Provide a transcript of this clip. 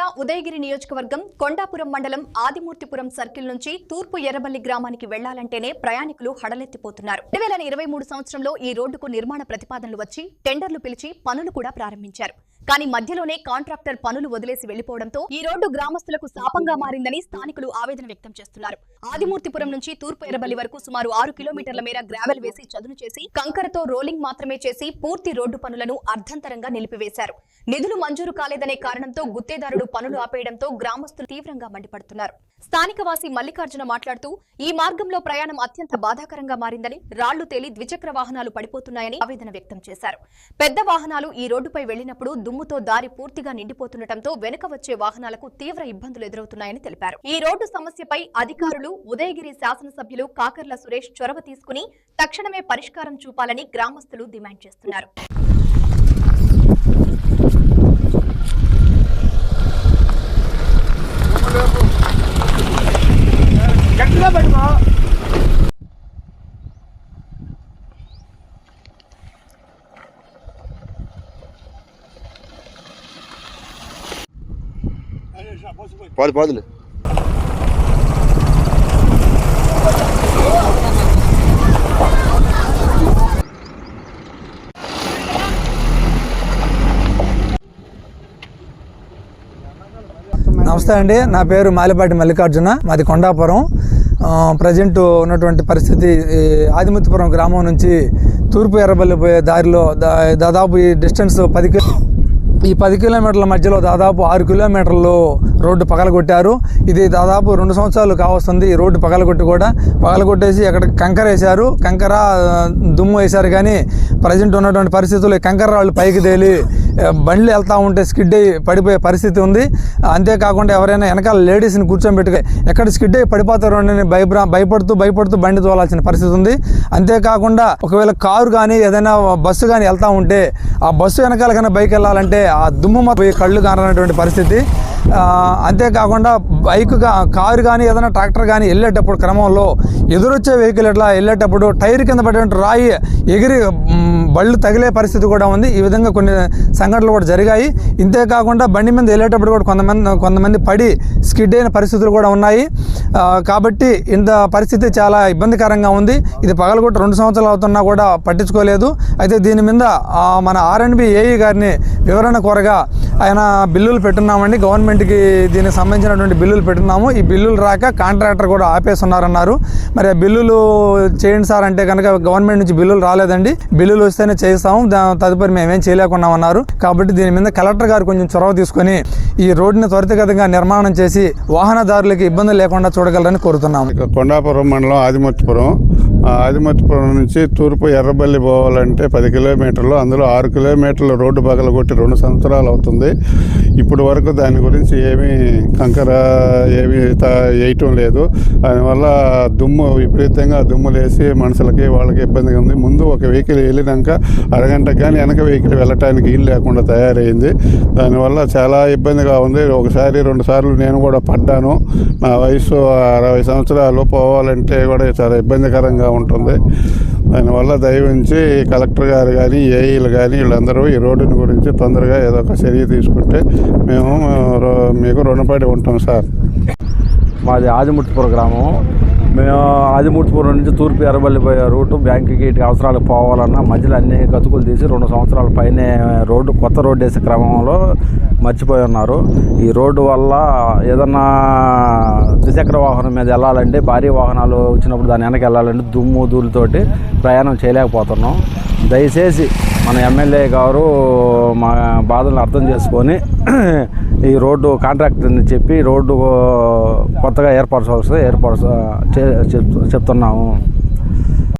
జిల్లా ఉదయగిరి నియోజకవర్గం కొండాపురం మండలం ఆదిమూర్తిపురం సర్కిల్ నుంచి తూర్పు ఎర్రబల్లి గ్రామానికి వెళ్లాలంటేనే ప్రయాణికులు హడలెత్తిపోతున్నారు. 2023 సంవత్సరంలో ఈ రోడ్డుకు నిర్మాణ ప్రతిపాదనలు వచ్చి టెండర్లు పిలిచి పనులు కూడా ప్రారంభించారు. కానీ మధ్యలోనే కాంట్రాక్టర్ పనులు వదిలేసి వెళ్లిపోవడంతో ఈ రోడ్డు గ్రామస్తులకు శాపంగా మారిందని స్థానికులు ఆవేదన వ్యక్తం చేస్తున్నారు. ఆదిమూర్తిపురం నుంచి తూర్పు ఎర్రబల్లి వరకు సుమారు 6 కిలోమీటర్ల మేర గ్రావెల్ వేసి చదును చేసి కంకరతో రోలింగ్ మాత్రమే చేసి పూర్తి రోడ్డు పనులను అర్ధంతరంగా నిలిపివేశారు. నిధులు మంజూరు కాలేదనే కారణంతో గుత్తేదారుడు పనులు ఆపేయడంతో గ్రామస్తులు తీవ్రంగా మండిపడుతున్నారు. స్థానికవాసి మల్లికార్జున మాట్లాడుతూ ఈ మార్గంలో ప్రయాణం అత్యంత బాధాకరంగా మారిందని, రాళ్లు తేలి ద్విచక్ర వాహనాలు పడిపోతున్నాయని ఆవేదన వ్యక్తం చేశారు. పెద్ద వాహనాలు ఈ రోడ్డుపై వెళ్లినప్పుడు దుమ్ముతో దారి పూర్తిగా నిండిపోతుండటంతో వెనుక వచ్చే వాహనాలకు తీవ్ర ఇబ్బందులు ఎదురవుతున్నాయని తెలిపారు. ఈ రోడ్డు సమస్యపై అధికారులు, ఉదయగిరి శాసనసభ్యులు కాకర్ల సురేష్ చొరవ తీసుకుని తక్షణమే పరిష్కారం చూపాలని గ్రామస్తులు డిమాండ్ చేస్తున్నారు. పాదులే నమస్తే అండి, నా పేరు మాలిపాటి మల్లికార్జున, మాది కొండాపురం. ప్రజెంట్ ఉన్నటువంటి పరిస్థితి ఆదిమూర్తిపురం గ్రామం నుంచి తూర్పు ఎర్రబల్లి పోయే దారిలో దాదాపు ఈ డిస్టెన్స్ 10 కిలోమీటర్ల మధ్యలో దాదాపు 6 కిలోమీటర్లు రోడ్డు పగలగొట్టారు. ఇది దాదాపు 2 సంవత్సరాలు కావస్తుంది. ఈ రోడ్డు పగలగొట్టేసి అక్కడ కంకర వేశారు, కంకర దుమ్ము వేశారు. కానీ ప్రజెంట్ ఉన్నటువంటి పరిస్థితుల్లో కంకర రాళ్ళు పైకి తేలి బండ్లు వెళ్తూ ఉంటే స్కిడ్ అయ్యి పడిపోయే పరిస్థితి ఉంది. అంతేకాకుండా ఎవరైనా వెనకాల లేడీస్ని కూర్చోబెట్టుకు ఎక్కడ స్కిడ్ అయ్యి పడిపోతారో అని భయపడుతూ బండి తోలాల్సిన పరిస్థితి ఉంది. అంతేకాకుండా ఒకవేళ కారు కానీ ఏదైనా బస్సు కానీ వెళ్తూ ఉంటే ఆ బస్సు వెనకాల కన్నా బైక్ వెళ్ళాలంటే ఆ దుమ్ము మొత్తం కళ్ళు కానటువంటి పరిస్థితి. అంతేకాకుండా కారు కానీ ఏదైనా ట్రాక్టర్ కానీ వెళ్ళేటప్పుడు క్రమంలో ఎదురొచ్చే వెహికల్ ఎట్లా వెళ్ళేటప్పుడు టైర్ కింద పడేటువంటి రాయి ఎగిరి బళ్ళు తగిలే పరిస్థితి కూడా ఉంది. ఈ విధంగా కొన్ని సంఘటనలు కూడా జరిగాయి. ఇంతేకాకుండా బండి మీద వెళ్ళేటప్పుడు కూడా కొంతమంది పడి స్కిడ్ అయిన పరిస్థితులు కూడా ఉన్నాయి. కాబట్టి ఇంత పరిస్థితి చాలా ఇబ్బందికరంగా ఉంది. ఇది పగలగొట్టి 2 సంవత్సరాలు అవుతున్నా కూడా పట్టించుకోలేదు. అయితే దీని మీద మన R&B ఏఈ గారిని వివరణ కోరగా ఆయన బిల్లులు పెట్టున్నామండి, గవర్నమెంట్కి దీనికి సంబంధించినటువంటి బిల్లులు పెట్టున్నాము. ఈ బిల్లులు రాక కాంట్రాక్టర్ కూడా ఆపేస్తున్నారన్నారు. మరి ఆ బిల్లులు చేయండి సార్ అంటే కనుక గవర్నమెంట్ నుంచి బిల్లులు రాలేదండి, బిల్లులు వస్తేనే చేస్తాము, తదుపరి మేమేం చేయలేకున్నామన్నారు. కాబట్టి దీని మీద కలెక్టర్ గారు కొంచెం చొరవ తీసుకొని ఈ రోడ్డుని త్వరితగతంగా నిర్మాణం చేసి వాహనదారులకు ఇబ్బందులు లేకుండా చూడగలరని కోరుతున్నాము. కొండాపురం మండలం ఆదిమూర్తిపురం నుంచి తూర్పు ఎర్రబల్లి పోవాలంటే 10 కిలోమీటర్లు, అందులో 6 కిలోమీటర్లు రోడ్డు పగలగొట్టి 2 సంవత్సరాలు అవుతుంది. ఇప్పుడు వరకు దాని గురించి ఏమీ కంకర వేయటం లేదు. దానివల్ల విపరీతంగా దుమ్ములేసి మనుషులకి వాళ్ళకి ఇబ్బందిగా ఉంది. ముందు ఒక వెహికల్ వెళ్ళినాక అరగంటకు కానీ వెనక వెహికల్ వెళ్ళటానికి వీలు లేకుండా తయారైంది. దానివల్ల చాలా ఇబ్బందిగా ఉంది. 2 సార్లు నేను కూడా పడ్డాను. నా వయసు 60 సంవత్సరాలు, పోవాలంటే కూడా చాలా ఇబ్బందికరంగా ఉంటుంది. దానివల్ల దయవుంచి కలెక్టర్ గారు కానీ ఏఈలు కానీ వీళ్ళందరూ ఈ రోడ్డుని గురించి తొందరగా ఏదో ఒక చర్య తీసుకుంటే మేము మీకు రుణపడి ఉంటాం సార్. మాది ఆదిమూర్తిపురం గ్రామం. మేము ఆదిమూర్తిపురం నుంచి తూర్పు ఎర్రబల్లి పోయే రూటు బ్యాంకుకి అవసరాలకు పోవాలన్నా మధ్యలో అన్ని గతుకులు తీసి 2 సంవత్సరాల పైనే కొత్త రోడ్డు వేసే క్రమంలో మర్చిపోయి ఉన్నారు. ఈ రోడ్డు వల్ల ఏదన్నా ద్విచక్ర వాహనం మీద వెళ్ళాలంటే, భారీ వాహనాలు వచ్చినప్పుడు దాని వెనక వెళ్ళాలంటే దుమ్ము ధూళితోటి ప్రయాణం చేయలేకపోతున్నాం. దయచేసి మన ఎమ్మెల్యే గారు మా బాధలను అర్థం చేసుకొని ఈ రోడ్డు కాంట్రాక్టర్ని చెప్పి రోడ్డు కొత్తగా ఏర్పరచాల్సి చెప్తున్నాము.